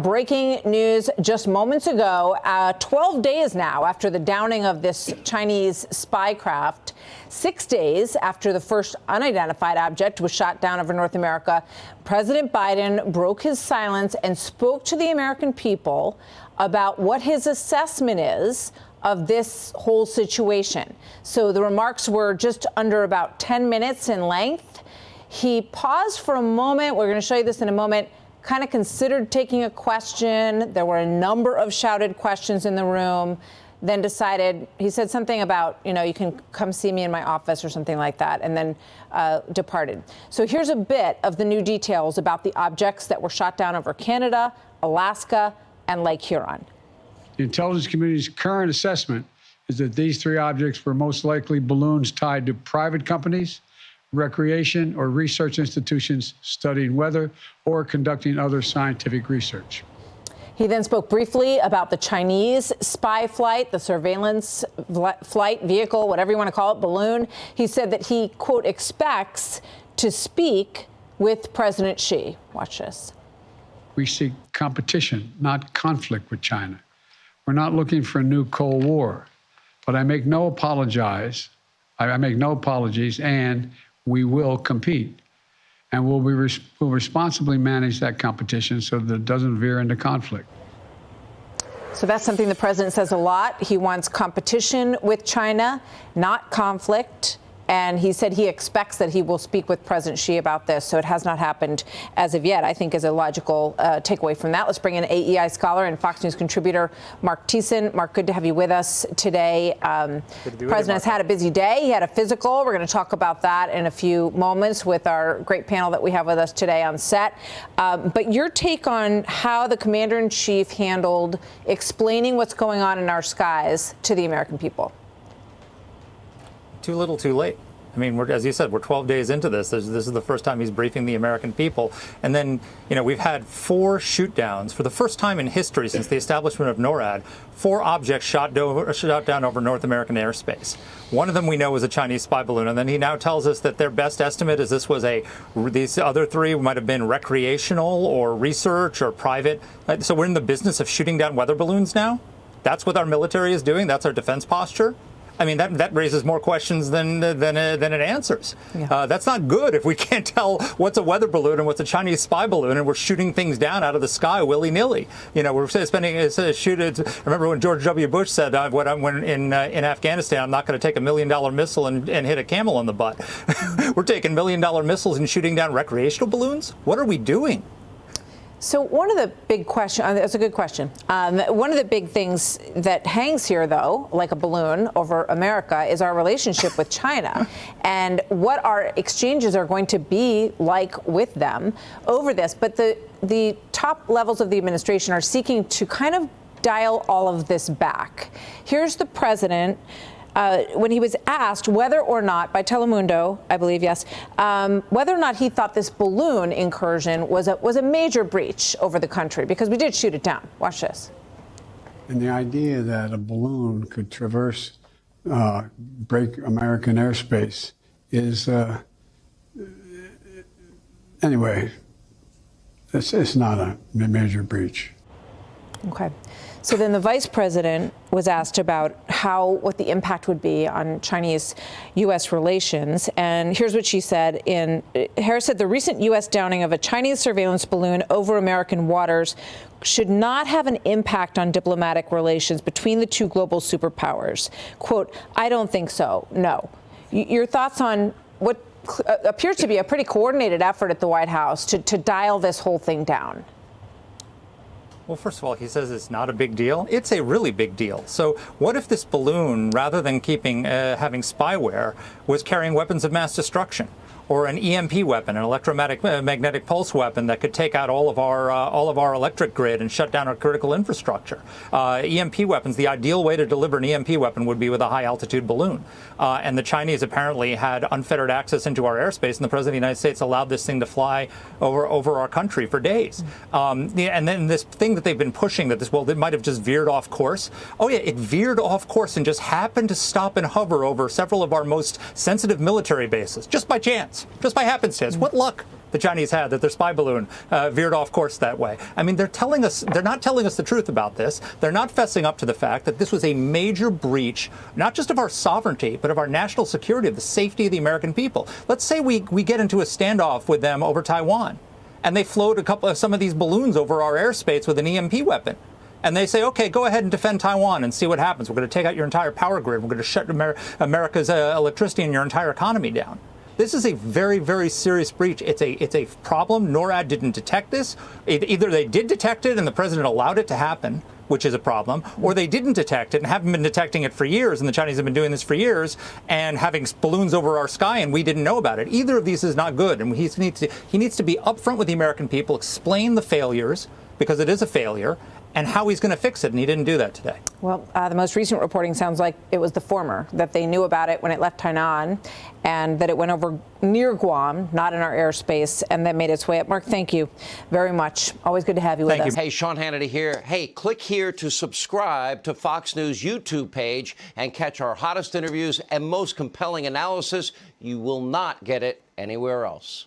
breaking news just moments ago, 12 days now after the downing of this Chinese spy craft, 6 days after the first unidentified object was shot down over North America, President Biden broke his silence and spoke to the American people about what his assessment is of this whole situation. So the remarks were just under about 10 minutes in length. He paused for a moment. We're going to show you this in a moment. Kind of considered taking a question. There were a number of shouted questions in the room. Then decided, he said something about, you can come see me in my office or something like that, and then departed. So here's a bit of the new details about the objects that were shot down over Canada, Alaska, and Lake Huron. The intelligence community's current assessment is that these three objects were most likely balloons tied to private companies, recreation or research institutions studying weather or conducting other scientific research. He then spoke briefly about the Chinese spy flight, the surveillance flight vehicle, whatever you want to call it, balloon. He said that he, quote, expects to speak with President Xi. Watch this. We seek competition, not conflict with China. We're not looking for a new Cold War, but I make no apologies, and we will compete. And we'll responsibly manage that competition so that it doesn't veer into conflict. So that's something the president says a lot. He wants competition with China, not conflict. And he said he expects that he will speak with President Xi about this. So it has not happened as of yet, I think, is a logical takeaway from that. Let's bring in AEI scholar and Fox News contributor Marc Thiessen. Marc, good to have you with us today. The president has had a busy day. He had a physical. We're going to talk about that in a few moments with our great panel that we have with us today on set. But your take on how the commander-in-chief handled explaining what's going on in our skies to the American people? Too little, too late. I mean, as you said, we're 12 days into this. This is the first time he's briefing the American people. And then, we've had 4 shoot-downs. For the first time in history since the establishment of NORAD, 4 objects shot down over North American airspace. One of them we know was a Chinese spy balloon. And then he now tells us that their best estimate is these other 3 might have been recreational or research or private. So we're in the business of shooting down weather balloons now? That's what our military is doing? That's our defense posture? I mean, that raises more questions than it answers. Yeah. That's not good if we can't tell what's a weather balloon and what's a Chinese spy balloon, and we're shooting things down out of the sky willy-nilly. We're spending remember when George W. Bush said, when in Afghanistan, I'm not going to take $1 million missile and hit a camel in the butt. We're taking $1 million missiles and shooting down recreational balloons? What are we doing? So one of the big questions, that's a good question. One of the big things that hangs here, though, like a balloon over America, is our relationship with China and what our exchanges are going to be like with them over this. But the top levels of the administration are seeking to kind of dial all of this back. Here's the president. When he was asked whether or not, by Telemundo, I believe, yes, whether or not he thought this balloon incursion was a major breach over the country, because we did shoot it down. Watch this. And the idea that a balloon could traverse, break American airspace is, anyway, it's not a major breach. Okay. So then the vice president was asked about what the impact would be on Chinese-U.S. relations. And here's what she said. Harris said the recent U.S. downing of a Chinese surveillance balloon over American waters should not have an impact on diplomatic relations between the two global superpowers. Quote, I don't think so, no. Your thoughts on what appears to be a pretty coordinated effort at the White House to dial this whole thing down? Well, first of all, he says it's not a big deal. It's a really big deal. So what if this balloon, rather than having spyware, was carrying weapons of mass destruction? Or an EMP weapon, an electromagnetic pulse weapon that could take out all of our electric grid and shut down our critical infrastructure. EMP weapons, the ideal way to deliver an EMP weapon would be with a high-altitude balloon. And the Chinese apparently had unfettered access into our airspace, and the President of the United States allowed this thing to fly over our country for days. And then this thing that they've been pushing, it might have just veered off course. Oh, yeah, it veered off course and just happened to stop and hover over several of our most sensitive military bases, just by chance. Just by happenstance. What luck? the Chinese had, that their spy balloon veered off course that way. I mean, they're not telling us the truth about this. They're not fessing up to the fact that this was a major breach, not just of our sovereignty, but of our national security, of the safety of the American people. Let's say we get into a standoff with them over Taiwan, and they float some of these balloons over our airspace with an EMP weapon. And they say, OK, go ahead and defend Taiwan and see what happens. We're going to take out your entire power grid. We're going to shut America's electricity and your entire economy down. This is a very, very serious breach. It's a problem. NORAD didn't detect this. Either they did detect it and the president allowed it to happen, which is a problem, or they didn't detect it and haven't been detecting it for years, and the Chinese have been doing this for years and having balloons over our sky, and we didn't know about it. Either of these is not good, and he needs to be upfront with the American people, explain the failures, because it is a failure, and how he's going to fix it, and he didn't do that today. Well, the most recent reporting sounds like it was the former, that they knew about it when it left Tainan, and that it went over near Guam, not in our airspace, and then made its way up. Mark, thank you very much. Always good to have you with us. Hey, Sean Hannity here. Hey, click here to subscribe to Fox News YouTube page and catch our hottest interviews and most compelling analysis. You will not get it anywhere else.